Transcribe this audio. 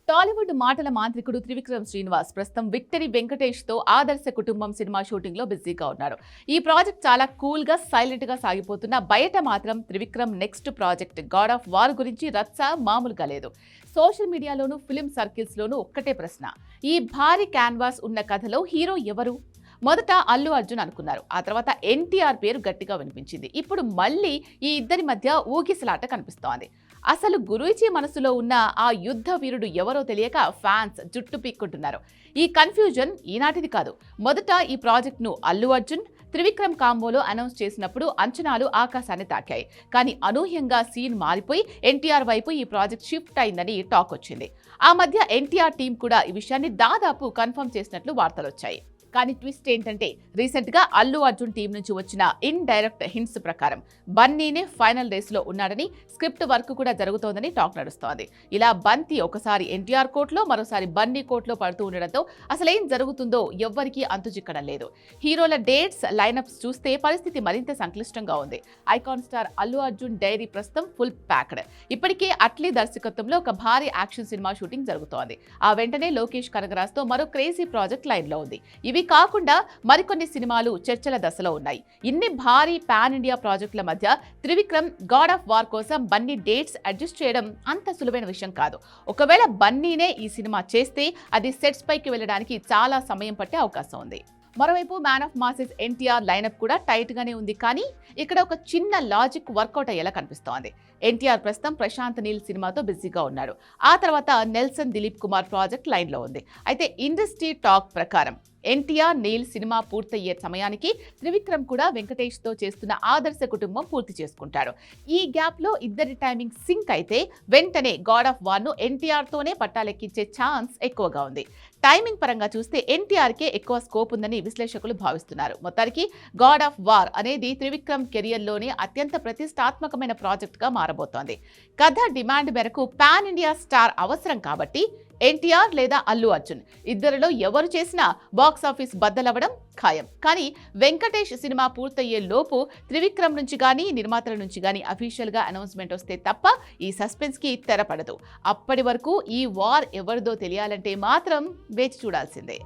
టాలీవుడ్ మాటల మాంత్రికుడు త్రివిక్రమ్ శ్రీనివాస్ ప్రస్తుతం విక్టరీ వెంకటేష్ తో ఆదర్శ కుటుంబం సినిమా షూటింగ్ లో బిజీగా ఉన్నారు. ఈ ప్రాజెక్ట్ చాలా కూల్ గా సైలెంట్ గా సాగిపోతున్న బయట మాత్రం Trivikram next project God of war గురించి రచ్చ మామూలుగా లేదు. సోషల్ మీడియాలోనూ ఫిల్మ్ సర్కిల్స్ లోనూ ఒక్కటే ప్రశ్న, ఈ భారీ క్యాన్వాస్ ఉన్న కథలో హీరో ఎవరు? మొదట అల్లు అర్జున్ అనుకున్నారు. ఆ తర్వాత ఎన్టీఆర్ పేరు గట్టిగా వినిపించింది. ఇప్పుడు మళ్ళీ ఈ ఇద్దరి మధ్య ఊగిసలాట కనిపిస్తోంది. అసలు గురూజీ మనసులో ఉన్న ఆ యుద్ధ వీరుడు ఎవరో తెలియక ఫ్యాన్స్ జుట్టు పీక్కుంటున్నారు. ఈ కన్ఫ్యూజన్ ఈనాటిది కాదు. మొదట ఈ ప్రాజెక్ట్ను అల్లు అర్జున్ త్రివిక్రమ్ కాంబోలో అనౌన్స్ చేసినప్పుడు అంచనాలు ఆకాశాన్ని తాకాయి. కానీ అనూహ్యంగా సీన్ మారిపోయి ఎన్టీఆర్ వైపు ఈ ప్రాజెక్ట్ షిఫ్ట్ అయిందని టాక్ వచ్చింది. ఆ మధ్య ఎన్టీఆర్ టీం కూడా ఈ విషయాన్ని దాదాపు కన్ఫర్మ్ చేసినట్లు వార్తలు వచ్చాయి. కానీ ట్విస్ట్ ఏంటంటే, రీసెంట్ గా అల్లు అర్జున్ టీం నుంచి వచ్చిన ఇన్ డైరెక్ట్ హింట్స్ ప్రకారం బన్నీనే ఫైనల్ రేస్ లో ఉన్నాడని, స్క్రిప్ట్ వర్క్ కూడా జరుగుతోందని టాక్ నడుస్తోంది. ఇలా బంతి ఒకసారి ఎన్టీఆర్ కోర్టులో, మరోసారి బన్నీ కోర్టులో పడుతూ ఉండడంతో అసలేం జరుగుతుందో ఎవ్వరికీ అంతుచిక్కడం లేదు. హీరోల డేట్స్, లైనప్స్ చూస్తే పరిస్థితి మరింత సంక్లిష్టంగా ఉంది. Icon star Allu Arjun diary ప్రస్తుతం ఫుల్ ప్యాక్డ్. ఇప్పటికే అట్లీ దర్శకత్వంలో ఒక భారీ యాక్షన్ సినిమా షూటింగ్ జరుగుతోంది. ఆ వెంటనే లోకేష్ కనగరాజ్ తో మరో క్రేజీ ప్రాజెక్ట్ లైన్ లో ఉంది. ఇవి కాకుండా మరికొన్ని సినిమాలు చర్చల దశలో ఉన్నాయి. ఇన్ని భారీ పాన్ ఇండియా ప్రాజెక్టుల మధ్య త్రివిక్రమ్ గాడ్ ఆఫ్ వార్ కోసం బన్నీ డేట్స్ అడ్జస్ట్ చేయడం అంత సులువైన విషయం కాదు. ఒకవేళ బన్నీనే ఈ సినిమా చేస్తే అది సెట్స్ పైకి వెళ్ళడానికి చాలా సమయం పట్టే అవకాశం ఉంది. మరోవైపు man of masses NTR lineup కూడా టైట్ గానే ఉంది. కానీ ఇక్కడ ఒక చిన్న లాజిక్ వర్కౌట్ అయ్యేలా కనిపిస్తోంది. ఎన్టీఆర్ ప్రస్తుతం ప్రశాంత్ నీల్ సినిమాతో బిజీగా ఉన్నాడు. ఆ తర్వాత Nelson Dilip Kumar project line లో ఉంది. అయితే ఇండస్ట్రీ టాక్ ప్రకారం ఎన్టీఆర్ నీల్ సినిమా పూర్తయ్యే సమయానికి త్రివిక్రమ్ కూడా వెంకటేష్ తో చేస్తున్న ఆదర్శ కుటుంబం పూర్తి చేసుకుంటాడు. ఈ గ్యాప్ లో ఇద్దరి టైమింగ్ సింక్ అయితే వెంటనే గాడ్ ఆఫ్ వార్ ను ఎన్టీఆర్ తోనే పట్టాలెక్కించే ఛాన్స్ ఎక్కువగా ఉంది. టైమింగ్ పరంగా చూస్తే ఎన్టీఆర్ కే ఎక్కువ స్కోప్ ఉందని విశ్లేషకులు భావిస్తున్నారు. మొత్తానికి గాడ్ ఆఫ్ వార్ అనేది త్రివిక్రమ్ కెరియర్ లోనే అత్యంత ప్రతిష్టాత్మకమైన ప్రాజెక్ట్ గా మారబోతోంది. కథ డిమాండ్ మేరకు పాన్ ఇండియా స్టార్ అవసరం కాబట్టి ఎన్టీఆర్ లేదా అల్లు అర్జున్ ఇద్దరిలో ఎవరు చేసినా బాక్స్ ఆఫీస్ బద్దలవ్వడం ఖాయం. కానీ వెంకటేష్ సినిమా పూర్తయ్యే లోపు త్రివిక్రమ్ నుంచి కానీ, నిర్మాతల నుంచి కానీ అఫీషియల్ గా అనౌన్స్మెంట్ వస్తే తప్ప ఈ సస్పెన్స్ కి తెరపడదు. అప్పటి వరకు ఈ వార్ ఎవరిదో తెలియాలంటే మాత్రం వేచి చూడాల్సిందే.